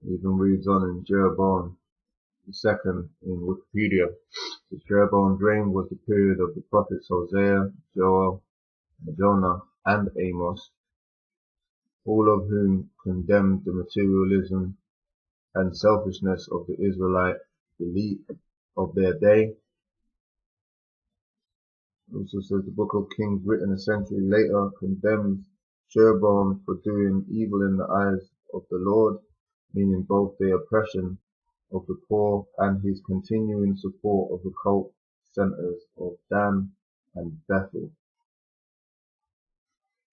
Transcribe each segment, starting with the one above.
It even reads on in Jeroboam II in Wikipedia. Jeroboam's reign was the period of the prophets Hosea, Joel, Jonah, and Amos, all of whom condemned the materialism and selfishness of the Israelite elite of their day. It also says the Book of Kings, written a century later, condemns Jeroboam for doing evil in the eyes of the Lord, meaning both the oppression of the poor and his continuing support of the cult centers of Dan and Bethel.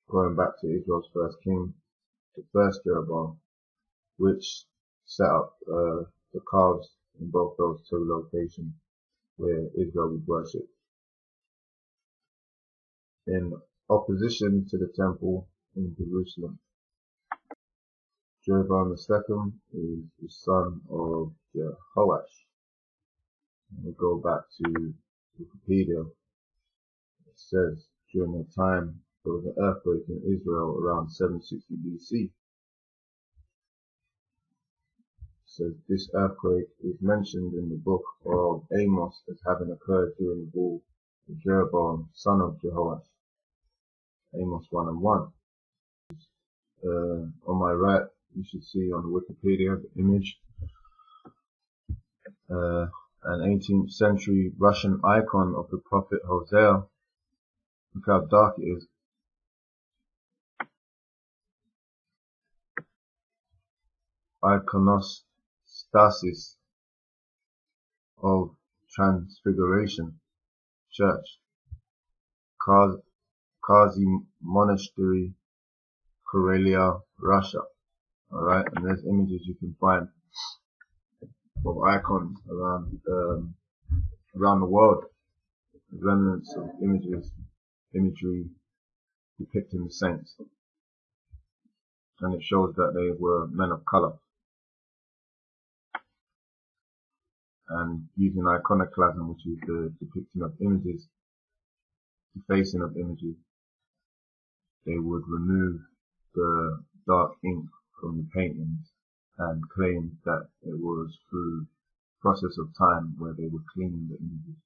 Going back to Israel's first king, the first Jeroboam, which set up the calves in both those two locations where Israel would worship. In opposition to the temple in Jerusalem, Jeroboam II is the son of Jehoash. We go back to Wikipedia. It says during the time there was an earthquake in Israel around 760 BC. Says this earthquake is mentioned in the book of Amos as having occurred during the rule of Jeroboam, son of Jehoash. Amos 1 and 1. On my right, you should see on the Wikipedia the image, an 18th century Russian icon of the prophet Hosea. Look how dark it is. Iconostasis of Transfiguration Church, Kazi Monastery, Karelia, Russia. Alright, and there's images you can find of icons around the world, remnants of imagery depicting the saints, and it shows that they were men of color. And using iconoclasm, which is the depicting of images, defacing of images, they would remove the dark ink from the paintings and claim that it was through process of time where they would clean the images,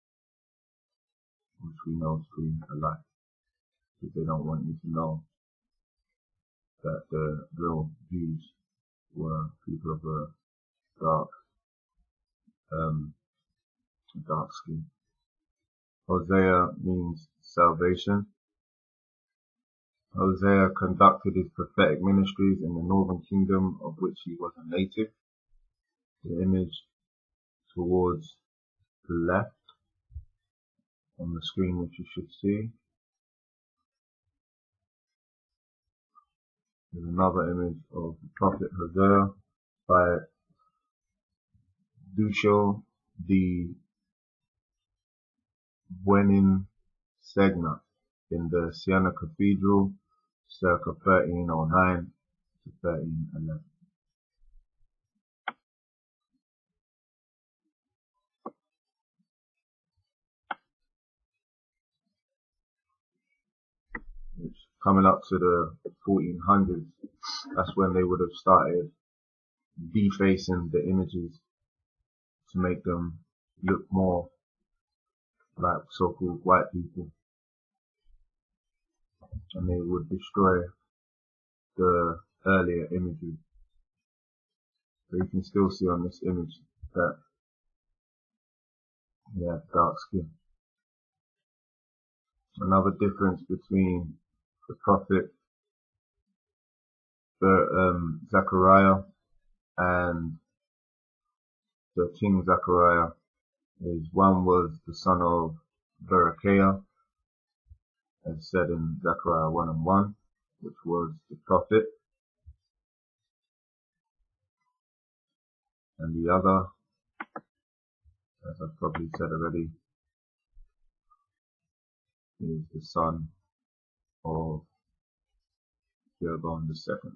which we know is being a lie, because they don't want you to know that the real Jews were people of a dark skin. Hosea means salvation. Hosea conducted his prophetic ministries in the northern kingdom of which he was a native. The image towards the left on the screen, which you should see, is another image of the prophet Hosea by Duccio di Buoninsegna in the Siena Cathedral, circa 1309 to 1311. It's coming up to the 1400s. That's when they would have started defacing the images to make them look more like so-called white people, and they would destroy the earlier images. So you can still see on this image that they have dark skin. Another difference between the prophet Zechariah and the king Zechariah is one was the son of Berechiah, as said in Zechariah 1 and 1, which was the prophet, and the other, as I've probably said already, is the son of Jeroboam II.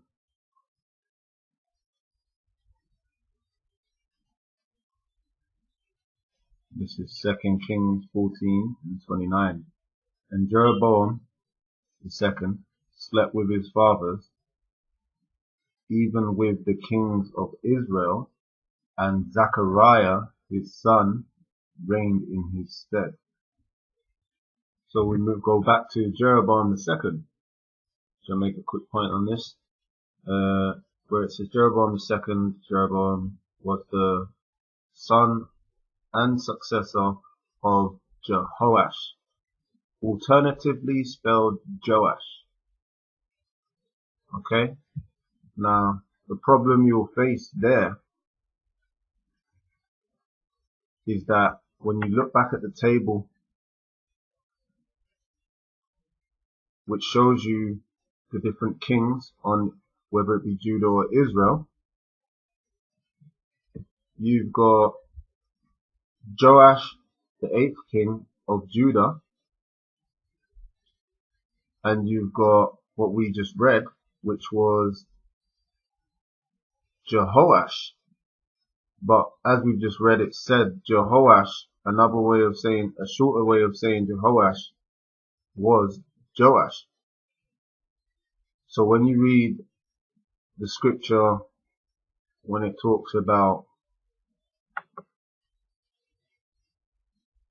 This is 2 Kings 14 and 29. And Jeroboam II slept with his fathers even with the kings of Israel, and Zechariah his son reigned in his stead. So we go back to Jeroboam II. So I'll make a quick point on this. Where it says Jeroboam II, Jeroboam was the son and successor of Jehoash, alternatively spelled Joash. Okay? Now, the problem you'll face there is that when you look back at the table, which shows you the different kings on whether it be Judah or Israel, you've got Joash, the 8th king of Judah, and you've got what we just read, which was Jehoash. But as we've just read, it said Jehoash. Another way of saying, a shorter way of saying Jehoash was Joash. So when you read the scripture, when it talks about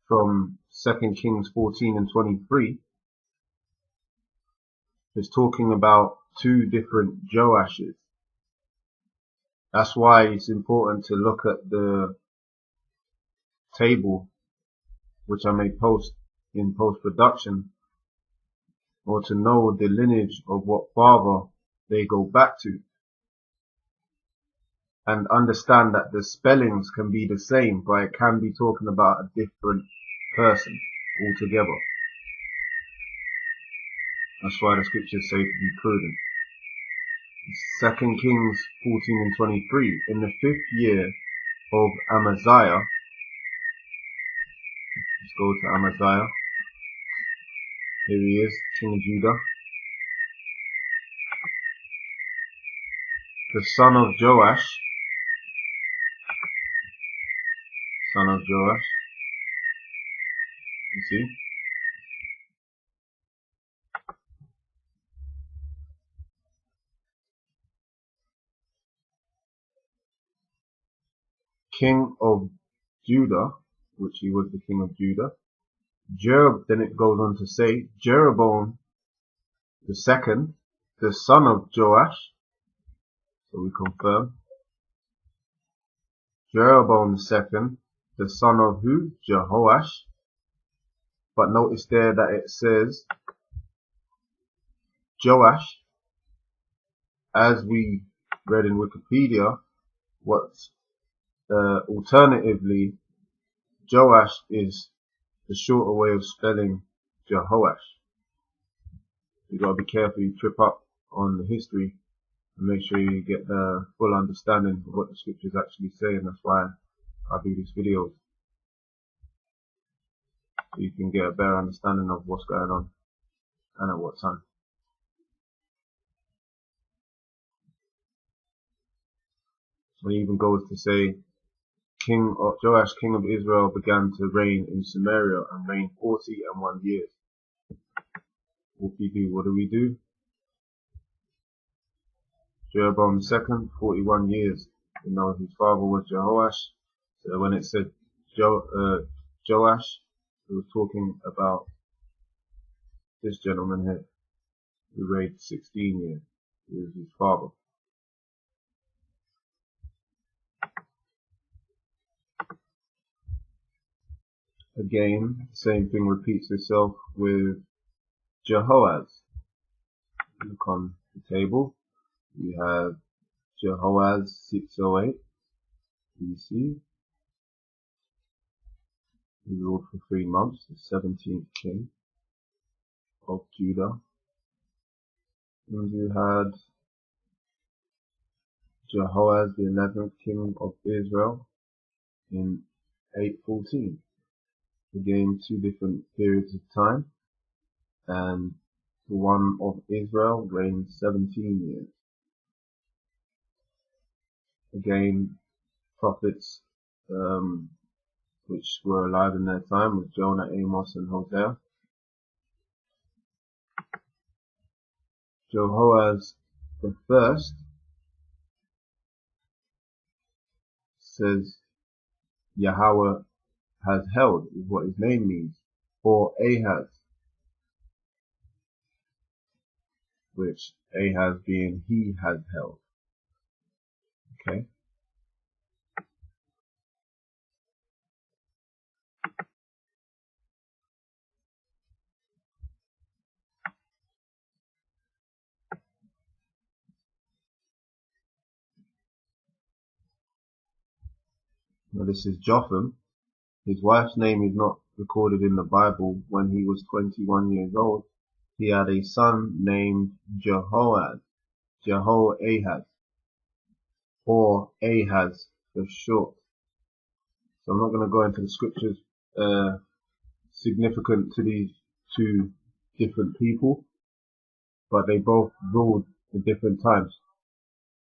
from 2 Kings 14 and 23, it's talking about two different Joashes. That's why it's important to look at the table, which I may post in post-production, or to know the lineage of what father they go back to, and understand that the spellings can be the same, but it can be talking about a different person altogether. That's why the scriptures say to be prudent. 2 Kings 14 and 23. In the 5th year of Amaziah, let's go to Amaziah. Here he is, King of Judah. The son of Joash, you see, king of Judah, which he was the king of Judah. Then it goes on to say, Jeroboam the second, the son of Joash. So we confirm. Jeroboam the second, the son of who? Jehoash. But notice there that it says Joash. As we read in Wikipedia, what's alternatively, Joash is the shorter way of spelling Jehoash. You gotta be careful you trip up on the history and make sure you get the full understanding of what the scriptures actually say, and that's why I do these videos, so you can get a better understanding of what's going on and at what time. So he even goes to say, Joash, king of Israel, began to reign in Samaria and reigned 41 years. What do we do? Jeroboam II, 41 years. You know, his father was Jehoash. So when it said Joash, it was talking about this gentleman here, who reigned 16 years. He was his father. Again, same thing repeats itself with Jehoaz. Look on the table. We have Jehoaz 608 BC. He ruled for 3 months, the 17th king of Judah. And you had Jehoaz the 11th king of Israel in 814. Again, 2 different periods of time, and the one of Israel reigned 17 years. Again, prophets which were alive in their time was Jonah, Amos, and Hosea. Jehoaz the first says Yahweh has held, is what his name means, or Ahaz, which Ahaz being he has held. Okay. Now this is Jotham. His wife's name is not recorded in the Bible. When he was 21 years old, he had a son named Jehoahaz, Jehoahaz, or Ahaz for short. So I'm not going to go into the scriptures significant to these two different people, but they both ruled in different times.